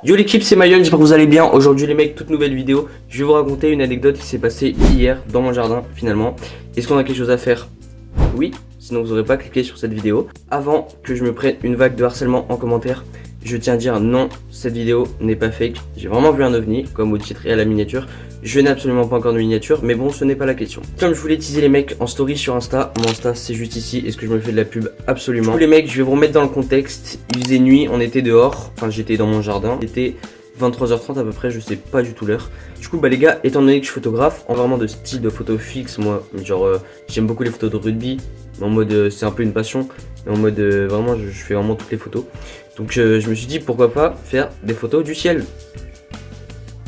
Yo l'équipe, c'est Mayol, j'espère que vous allez bien. Aujourd'hui les mecs, toute nouvelle vidéo. Je vais vous raconter une anecdote qui s'est passée hier dans mon jardin finalement. Est-ce qu'on a quelque chose à faire? Oui, sinon vous n'aurez pas cliqué sur cette vidéo. Avant que je me prenne une vague de harcèlement en commentaire, je tiens à dire non, cette vidéo n'est pas fake. J'ai vraiment vu un ovni, comme au titre et à la miniature. Je n'ai absolument pas encore de miniature, mais bon, ce n'est pas la question. Comme je voulais teaser les mecs en story sur Insta, mon Insta c'est juste ici. Est-ce que je me fais de la pub? Absolument. Du coup les mecs, je vais vous remettre dans le contexte. Il faisait nuit, on était dehors, enfin j'étais dans mon jardin. C'était 23h30 à peu près, je sais pas du tout l'heure. Du coup bah les gars, étant donné que je suis photographe, en vraiment de style de photo fixe, moi, genre j'aime beaucoup les photos de rugby, mais en mode c'est un peu une passion, mais en mode vraiment je fais vraiment toutes les photos. Donc je me suis dit pourquoi pas faire des photos du ciel.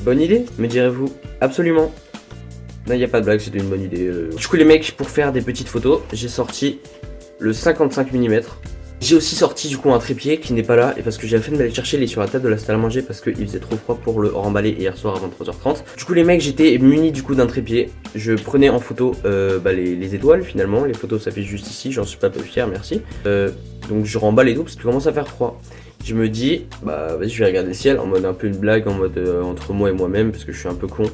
Bonne idée, me direz-vous? Absolument. Non, il n'y a pas de blague, c'était une bonne idée. Du coup les mecs, pour faire des petites photos, j'ai sorti le 55 mm. J'ai aussi sorti du coup un trépied qui n'est pas là, et parce que j'ai la flemme d'aller chercher, il est sur la table de la salle à manger parce qu'il faisait trop froid pour le remballer hier soir à 23h30. Du coup les mecs, j'étais muni du coup d'un trépied. Je prenais en photo les étoiles finalement. Les photos ça fait juste ici, j'en suis pas peu fier, merci. Donc je remballe et tout parce qu'il commence à faire froid. Je me dis, bah vas-y je vais regarder le ciel en mode un peu une blague, en mode entre moi et moi-même parce que je suis un peu con.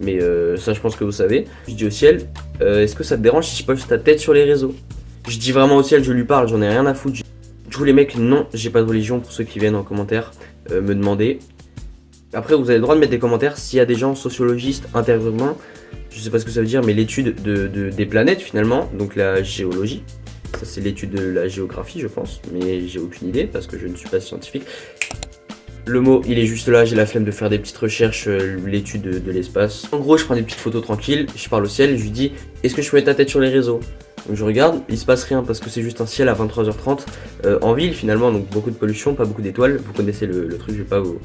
Mais ça je pense que vous savez. Je dis au ciel, est-ce que ça te dérange si je pose ta tête sur les réseaux? Je dis vraiment au ciel, je lui parle, j'en ai rien à foutre. Du coup les mecs, non, j'ai pas de religion pour ceux qui viennent en commentaire me demander. Après vous avez le droit de mettre des commentaires s'il y a des gens sociologistes, interurbains, je sais pas ce que ça veut dire, mais l'étude des planètes finalement, donc la géologie. Ça c'est l'étude de la géographie je pense, mais j'ai aucune idée parce que je ne suis pas scientifique. Le mot il est juste là, j'ai la flemme de faire des petites recherches, l'étude de l'espace. En gros je prends des petites photos tranquilles, je parle au ciel, je lui dis est-ce que je peux mettre ta tête sur les réseaux? Donc je regarde, il se passe rien parce que c'est juste un ciel à 23h30 en ville finalement, donc beaucoup de pollution, pas beaucoup d'étoiles. Vous connaissez le truc, je vais pas vous...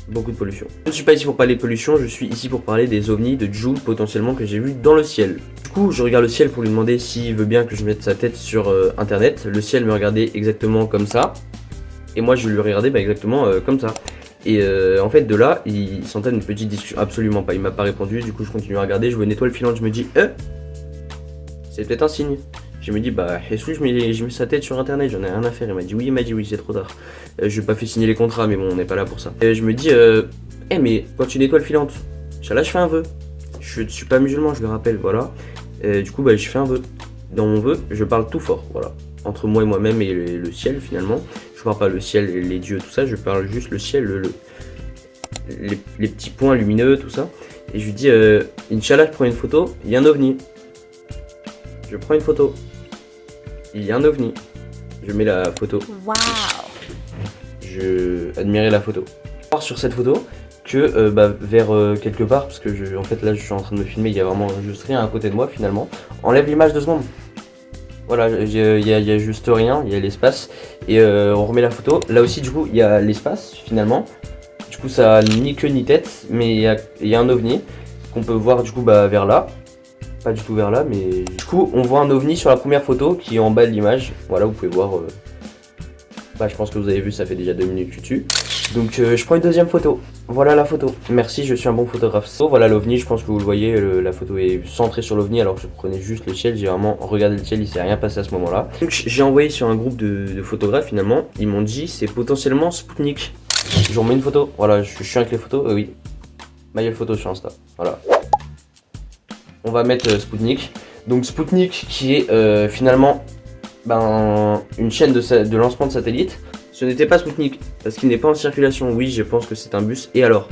Beaucoup de pollution. Je ne suis pas ici pour parler de pollution, je suis ici pour parler des ovnis de Joule potentiellement que j'ai vu dans le ciel. Du coup je regarde le ciel pour lui demander s'il veut bien que je mette sa tête sur internet. Le ciel me regardait exactement comme ça, et moi je lui regardais exactement comme ça. Et en fait de là il s'entame une petite discussion, absolument pas, il m'a pas répondu. Du coup je continue à regarder, je vois une étoile filante, je me dis c'est peut-être un signe. Je me dis bah est-ce que je mets sa tête sur internet, j'en ai rien à faire. Il m'a dit oui c'est trop tard. Je n'ai pas fait signer les contrats mais bon on n'est pas là pour ça. Je me dis mais quand une étoile filante, là je fais un vœu. Je ne suis pas musulman, je le rappelle, voilà. Du coup bah je fais un vœu. Dans mon vœu je parle tout fort, voilà. Entre moi et moi-même et le ciel finalement. Je parle pas le ciel, les dieux, tout ça, je parle juste le ciel, les petits points lumineux, tout ça. Et je lui dis Inch'Allah je prends une photo, il y a un ovni. Je prends une photo. Il y a un ovni. Je mets la photo. Waouh. Je admirais la photo. Voir sur cette photo que vers quelque part, parce que en fait là je suis en train de me filmer, il y a vraiment juste rien à côté de moi finalement. Enlève l'image 2 secondes. Voilà, il y a juste rien, il y a l'espace. Et on remet la photo. Là aussi du coup il y a l'espace finalement. Du coup ça a ni queue ni tête, mais il y a un ovni qu'on peut voir du coup vers là. Pas du tout vers là, mais du coup on voit un ovni sur la première photo qui est en bas de l'image. Voilà, vous pouvez voir. Je pense que vous avez vu, ça fait déjà 2 minutes que je tue. Donc je prends une deuxième photo. Voilà la photo. Merci, je suis un bon photographe. Voilà l'ovni, je pense que vous le voyez, la photo est centrée sur l'ovni alors que je prenais juste le ciel. J'ai vraiment regardé le ciel, il s'est rien passé à ce moment-là. Donc j'ai envoyé sur un groupe de photographes finalement. Ils m'ont dit c'est potentiellement Spoutnik. Je vous remets une photo. Voilà, je suis avec les photos. Oui. Mayol photo sur Insta. Voilà. On va mettre Spoutnik. Donc Spoutnik qui est finalement une chaîne de lancement de satellites. Ce n'était pas Spoutnik parce qu'il n'est pas en circulation. Oui, je pense que c'est un bus. Et alors?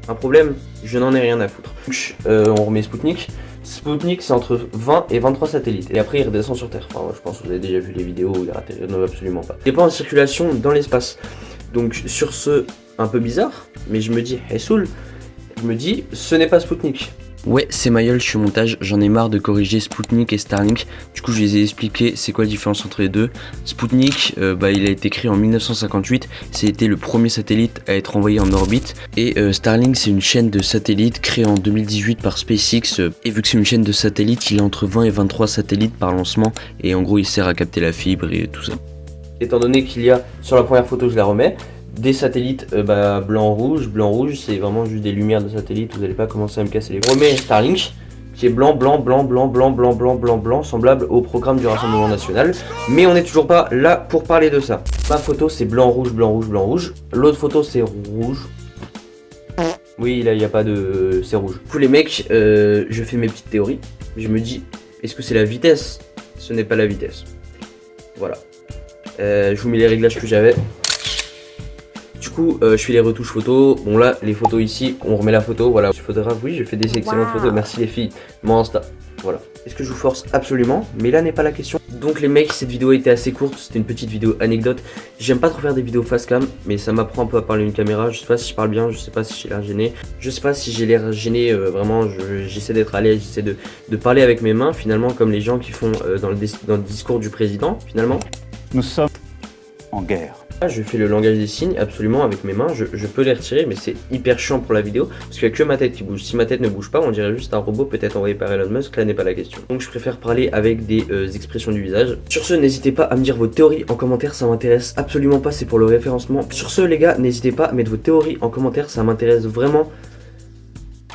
Un problème? Je n'en ai rien à foutre. Donc, on remet Spoutnik. Spoutnik c'est entre 20 et 23 satellites. Et après il redescend sur Terre. Enfin, je pense que vous avez déjà vu les vidéos où il atterrit. Non, absolument pas. Il n'est pas en circulation dans l'espace. Donc sur ce, un peu bizarre. Mais je me dis, hey Soul, je me dis, ce n'est pas Spoutnik. Ouais, c'est Mayol, je suis au montage, j'en ai marre de corriger Spoutnik et Starlink. Du coup, je les ai expliqué c'est quoi la différence entre les deux. Spoutnik, il a été créé en 1958, c'était le premier satellite à être envoyé en orbite. Et Starlink, c'est une chaîne de satellites créée en 2018 par SpaceX. Et vu que c'est une chaîne de satellites, il a entre 20 et 23 satellites par lancement. Et en gros, il sert à capter la fibre et tout ça. Étant donné qu'il y a, sur la première photo, je la remets, des satellites blanc-rouge, c'est vraiment juste des lumières de satellites, vous n'allez pas commencer à me casser les... On remet Starlink, qui est blanc, blanc, blanc, blanc, blanc, blanc, blanc, blanc, blanc, semblable au programme du Rassemblement National. Mais on n'est toujours pas là pour parler de ça. Ma photo c'est blanc, rouge, blanc, rouge, blanc, rouge. L'autre photo c'est rouge. Oui, là il n'y a pas de... c'est rouge. Du coup les mecs, je fais mes petites théories. Je me dis, est-ce que c'est la vitesse? Ce n'est pas la vitesse. Voilà. Je vous mets les réglages que j'avais. Du coup, je fais les retouches photos. Bon là, les photos ici, on remet la photo. Voilà, je suis photographe, oui, je fais des excellentes photos. Merci les filles. Mon Insta. Voilà. Est-ce que je vous force? Absolument. Mais là n'est pas la question. Donc les mecs, cette vidéo était assez courte. C'était une petite vidéo anecdote. J'aime pas trop faire des vidéos face cam, mais ça m'apprend un peu à parler une caméra. Je sais pas si je parle bien, je sais pas si j'ai l'air gêné. Je sais pas si j'ai l'air gêné. Vraiment, j'essaie d'être à l'aise. J'essaie de parler avec mes mains, finalement, comme les gens qui font dans le discours du président, finalement. Nous sommes en guerre. Je fais le langage des signes absolument avec mes mains, je peux les retirer mais c'est hyper chiant pour la vidéo parce qu'il n'y a que ma tête qui bouge. Si ma tête ne bouge pas, on dirait juste un robot peut-être envoyé par Elon Musk, là n'est pas la question. Donc je préfère parler avec des expressions du visage. Sur ce, n'hésitez pas à me dire vos théories en commentaire, ça m'intéresse absolument pas, c'est pour le référencement. Sur ce les gars, n'hésitez pas à mettre vos théories en commentaire, ça m'intéresse vraiment.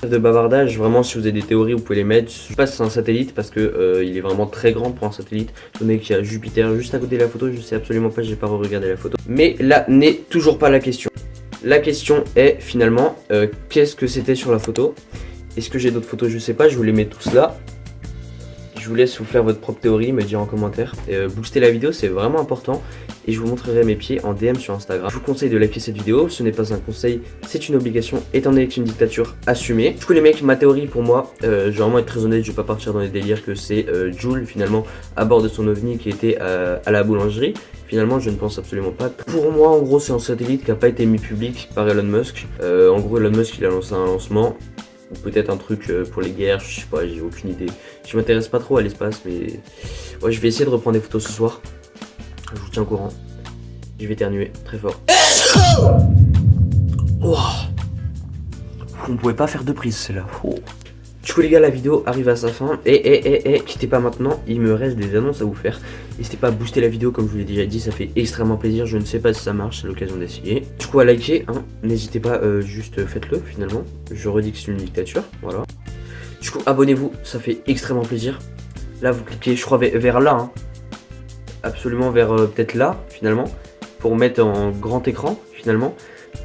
De bavardage, vraiment si vous avez des théories vous pouvez les mettre. Je sais pas si c'est un satellite parce que il est vraiment très grand pour un satellite. Donné qu'il y a Jupiter juste à côté de la photo, je sais absolument pas, j'ai pas regardé la photo. Mais là n'est toujours pas la question. La question est finalement qu'est-ce que c'était sur la photo? Est-ce que j'ai d'autres photos? Je sais pas, je vous les mets tous là. Je vous laisse vous faire votre propre théorie, me dire en commentaire. Booster la vidéo, c'est vraiment important. Et je vous montrerai mes pieds en DM sur Instagram. Je vous conseille de liker cette vidéo. Ce n'est pas un conseil, c'est une obligation, étant donné que c'est une dictature assumée. Du coup les mecs, ma théorie pour moi, je vais vraiment être très honnête, je vais pas partir dans les délires que c'est Jules finalement à bord de son ovni qui était à la boulangerie. Finalement je ne pense absolument pas. Pour moi en gros c'est un satellite qui n'a pas été mis public par Elon Musk. En gros Elon Musk il a lancé un lancement. Ou peut-être un truc pour les guerres, je sais pas, j'ai aucune idée. Je m'intéresse pas trop à l'espace, mais ouais, je vais essayer de reprendre des photos ce soir. Je vous tiens au courant. Je vais éternuer très fort. Oh. On pouvait pas faire deux prises, celle-là. Oh. Du coup les gars, la vidéo arrive à sa fin. Et quittez pas maintenant, il me reste des annonces à vous faire. N'hésitez pas à booster la vidéo comme je vous l'ai déjà dit, ça fait extrêmement plaisir. Je ne sais pas si ça marche, c'est l'occasion d'essayer. Du coup à liker, hein. N'hésitez pas, juste faites-le finalement. Je redis que c'est une dictature, voilà. Du coup abonnez-vous, ça fait extrêmement plaisir. Là vous cliquez, je crois vers là, hein. Absolument vers peut-être là finalement. Pour mettre en grand écran finalement.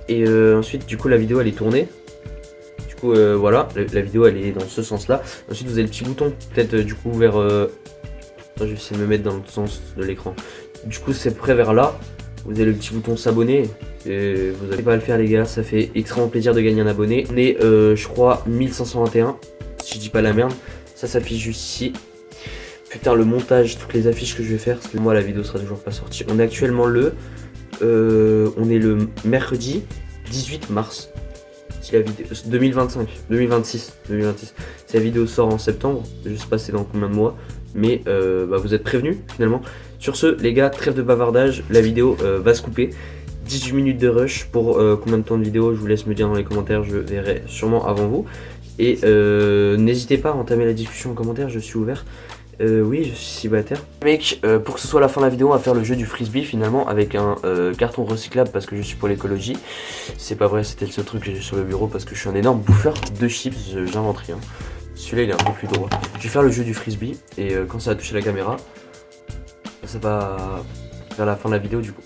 Et ensuite du coup la vidéo elle est tournée. Voilà, la vidéo elle est dans ce sens là. Ensuite vous avez le petit bouton, peut-être du coup vers... je vais essayer de me mettre dans le sens de l'écran. Du coup c'est près vers là. Vous avez le petit bouton s'abonner. Et vous n'allez pas à le faire les gars, ça fait extrêmement plaisir de gagner un abonné. On est je crois 1521, si je dis pas la merde. Ça s'affiche juste ici. Putain le montage, toutes les affiches que je vais faire, parce que moi la vidéo sera toujours pas sortie. On est actuellement on est le mercredi 18 mars. Si la vidéo 2026. Si la vidéo sort en septembre, je sais pas c'est dans combien de mois, mais vous êtes prévenus finalement. Sur ce les gars, trêve de bavardage, la vidéo va se couper. 18 minutes de rush pour combien de temps de vidéo, je vous laisse me dire dans les commentaires, je verrai sûrement avant vous. Et n'hésitez pas à entamer la discussion en commentaire, je suis ouvert. Oui, je suis célibataire. Mec, pour que ce soit la fin de la vidéo, on va faire le jeu du frisbee finalement avec un carton recyclable parce que je suis pour l'écologie. C'est pas vrai, c'était le seul truc que j'ai sur le bureau parce que je suis un énorme bouffeur de chips, j'invente rien. Celui-là il est un peu plus droit. Je vais faire le jeu du frisbee et quand ça va toucher la caméra, ça va vers la fin de la vidéo du coup.